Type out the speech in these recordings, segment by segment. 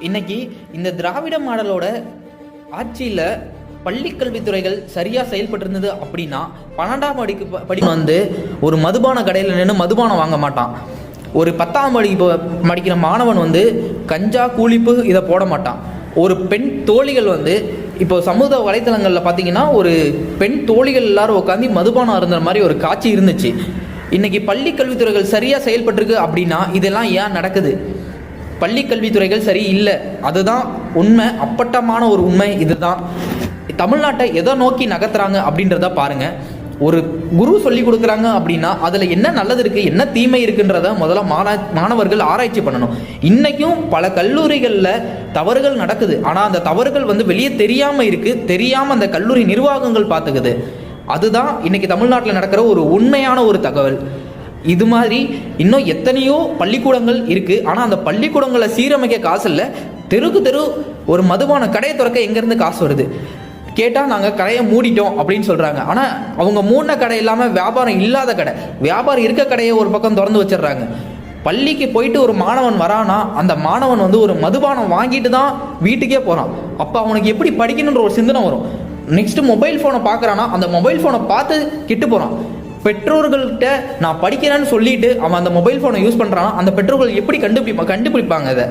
இன்னைக்கு இந்த திராவிட மாடலோட ஆட்சியில் பள்ளிக்கல்வித்துறைகள் சரியாக செயல்பட்டு இருந்தது அப்படின்னா 12ஆம் படி வந்து ஒரு மதுபான கடையில் நின்று மதுபானம் வாங்க மாட்டான். ஒரு 10ஆம் படிக்கிற மாணவன் வந்து கஞ்சா கூலிப்பு இதை போட மாட்டான். ஒரு பெண் தோழிகள் வந்து இப்போ சமூக வலைத்தளங்களில் பார்த்தீங்கன்னா ஒரு பெண் தோழிகள் எல்லாரும் உட்காந்து மதுபானம் இருந்த மாதிரி ஒரு காட்சி இருந்துச்சு. இன்னைக்கு பள்ளி கல்வித்துறைகள் சரியாக செயல்பட்டுருக்கு அப்படின்னா இதெல்லாம் ஏன் நடக்குது? பள்ளி கல்வித்துறைகள் சரி இல்லை, அதுதான் உண்மை. அப்பட்டமான ஒரு உண்மை இதுதான். தமிழ்நாட்டை எதை நோக்கி நகர்த்துறாங்க அப்படின்றத பாருங்க. ஒரு குரு சொல்லி கொடுக்குறாங்க அப்படின்னா அதில் என்ன நல்லது இருக்குது, என்ன தீமை இருக்குன்றத முதல்ல மாணவர்கள் ஆராய்ச்சி பண்ணணும். இன்றைக்கும் பல கல்லூரிகளில் தவறுகள் நடக்குது. ஆனால் அந்த தவறுகள் வந்து வெளியே தெரியாமல் இருக்குது. தெரியாமல் அந்த கல்லூரி நிர்வாகங்கள் பார்த்துக்குது. அதுதான் இன்னைக்கு தமிழ்நாட்டில் நடக்கிற ஒரு உண்மையான ஒரு தகவல். இது மாதிரி இன்னும் எத்தனையோ பள்ளிக்கூடங்கள் இருக்குது. ஆனால் அந்த பள்ளிக்கூடங்களை சீரமைக்க காசு இல்லை. தெருக்கு தெரு ஒரு மதுபான கடையை திறக்க எங்கேருந்து காசு வருது? கேட்டால் நாங்கள் கடையை மூடிட்டோம் அப்படின்னு சொல்கிறாங்க. ஆனால் அவங்க மூடின கடை இல்லாமல் வியாபாரம் இல்லாத கடை, வியாபாரம் இருக்க கடையை ஒரு பக்கம் திறந்து வச்சிடுறாங்க. பள்ளிக்கு போயிட்டு ஒரு மாணவன் வரானா அந்த மாணவன் வந்து ஒரு மதுபானம் வாங்கிட்டு தான் வீட்டுக்கே போகிறான். அப்போ அவனுக்கு எப்படி படிக்கணுன்ற ஒரு சிந்தனை வரும். நெக்ஸ்ட்டு மொபைல் ஃபோனை பார்க்குறானா அந்த மொபைல் ஃபோனை பார்த்து கிட்டு போகிறான். பெற்றோர்கள்கிட்ட நான் படிக்கிறேன்னு சொல்லிட்டு அவன் அந்த மொபைல் ஃபோனை யூஸ் பண்ணுறான்னா அந்த பெற்றோர்கள் எப்படி கண்டுபிடிப்பாங்க அதை?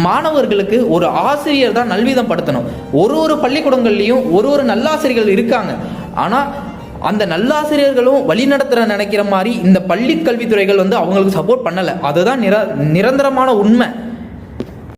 மாணவர்களுக்கு ஒரு ஆசிரியர் தான் நல்விதம் படுத்தணும். ஒரு பள்ளிக்கூடங்கள்லையும் ஒரு நல்லாசிரியர்கள் இருக்காங்க. ஆனால் அந்த நல்லாசிரியர்களும் வழிநடத்துற நினைக்கிற மாதிரி இந்த பள்ளி கல்வித்துறைகள் வந்து அவங்களுக்கு சப்போர்ட் பண்ணலை. அதுதான் நிரந்தரமான உண்மை.